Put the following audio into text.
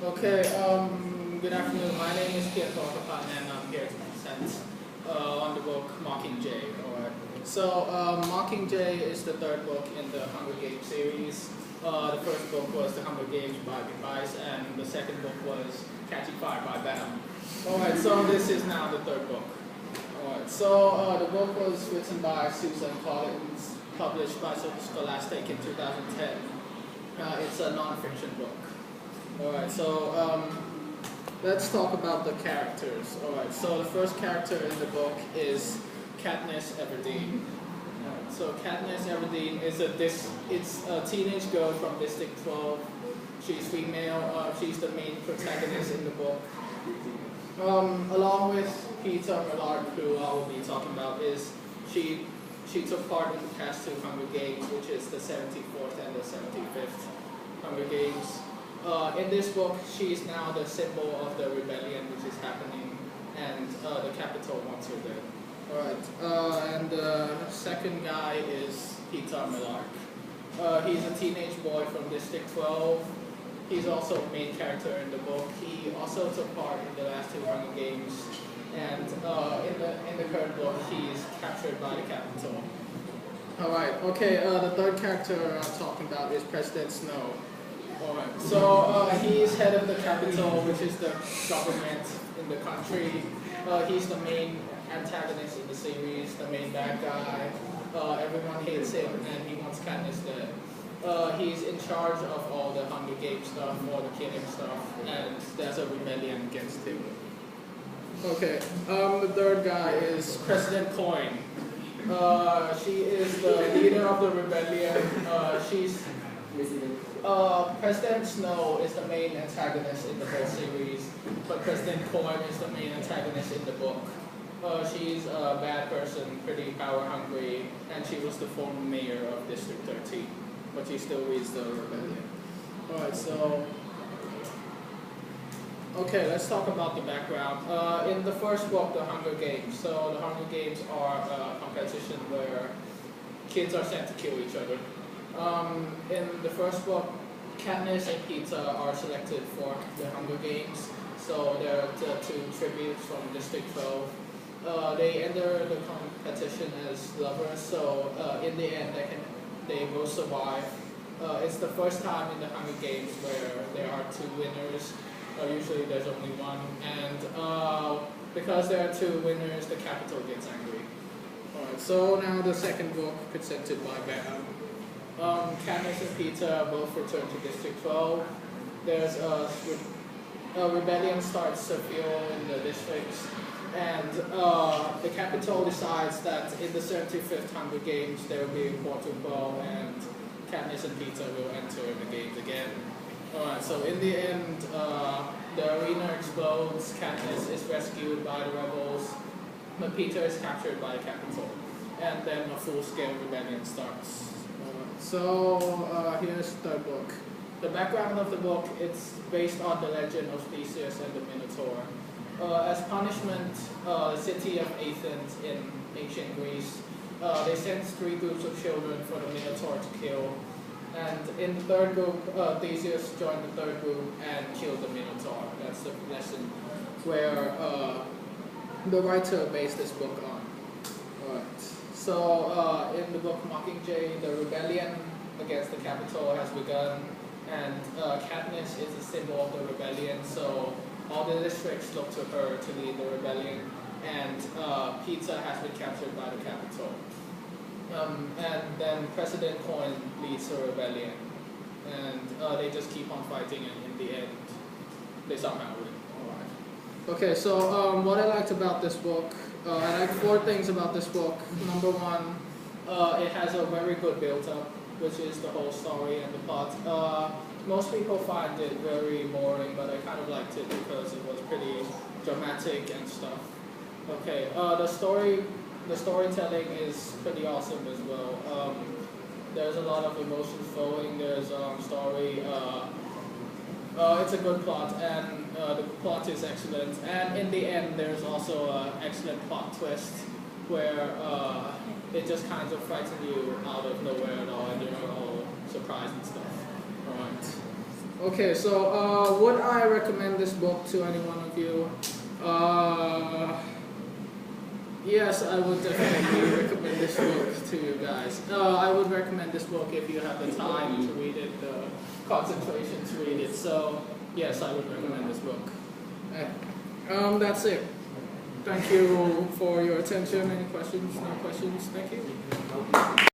Okay, good afternoon. My name is Pierre and I'm here to present on the book Mockingjay. Alright. So, Mockingjay is the third book in the Hunger Games series. The first book was The Hunger Games by Vice, and the second book was Catching Fire by Venom. Alright, so this is now the third book. Alright, so the book was written by Susan Collins, published by Scholastic in 2010. It's a non-fiction book. Alright, so let's talk about the characters. Alright, so the first character in the book is Katniss Everdeen. So Katniss Everdeen is a teenage girl from District 12. She's female. She's the main protagonist in the book. Along with Peter Millard, who I will be talking about, is she took part in the past two Hunger Games, which is the 74th and the 75th Hunger Games. In this book, she is now the symbol of the rebellion which is happening, and the Capitol wants her dead. Alright, and the second guy is Peter Millard. He's a teenage boy from District 12. He's also a main character in the book. He also took part in the last two Hunger Games, and in the current book, he's captured by the Capitol. Alright, okay, the third character I'm talking about is President Snow. Alright, so he's head of the Capitol, which is the government in the country. He's the main antagonist in the series, the main bad guy. Everyone hates him and he wants Katniss dead. He's in charge of all the Hunger Games stuff, all the killing stuff, and there's a rebellion against him. Okay, the third guy is President Coin. She is the leader of the rebellion. President Snow is the main antagonist in the whole series, but President Coin is the main antagonist in the book. She's a bad person, pretty power hungry, and she was the former mayor of District 13, but she still leads the rebellion. Alright, so okay, let's talk about the background. In the first book, The Hunger Games, so the Hunger Games are a competition where kids are sent to kill each other. In the first book, Katniss and Peter are selected for the Hunger Games, so they're the two tributes from District 12. They enter the competition as lovers, so in the end they will survive. It's the first time in the Hunger Games where there are two winners. Usually there's only one, and because there are two winners, the Capitol gets angry. Alright, so now the second book presented by Venom. Katniss and Peter both return to District 12. There's a rebellion starts to fuel in the districts, and the Capitol decides that in the 75th Hunger Games there will be a quarter ball, and Katniss and Peter will enter the games again. Alright, so in the end, the arena explodes, Katniss is rescued by the rebels, but Peter is captured by the Capitol, and then a full-scale rebellion starts. So here's the third book. The background of the book, it's based on the legend of Theseus and the Minotaur. As punishment, the city of Athens in ancient Greece, they sent three groups of children for the Minotaur to kill. And in the third group, Theseus joined the third group and killed the Minotaur. That's the lesson where the writer based this book on. Alright. So in the book Mockingjay, the rebellion against the Capitol has begun, and Katniss is a symbol of the rebellion, so all the districts look to her to lead the rebellion, and Peter has been captured by the Capitol. And then President Coin leads the rebellion, and they just keep on fighting, and in the end, they somehow win. Alright. Okay, so what I liked about this book, I like four things about this book. Number one, it has a very good build-up, which is the whole story and the plot. Most people find it very boring, but I kind of liked it because it was pretty dramatic and stuff. Okay, the storytelling is pretty awesome as well. There's a lot of emotions flowing. There's story. It's a good plot, and the plot is excellent. And in the end, there's also an excellent plot twist where it just kind of frightens you out of nowhere at all, and you're all surprised and stuff. Alright. Okay, so would I recommend this book to any one of you? Yes, I would definitely recommend this book to you guys. I would recommend this book if you have the time to read it, the concentration to read it. So yes, I would recommend this book. That's it. Thank you for your attention. Any questions? No questions? Thank you.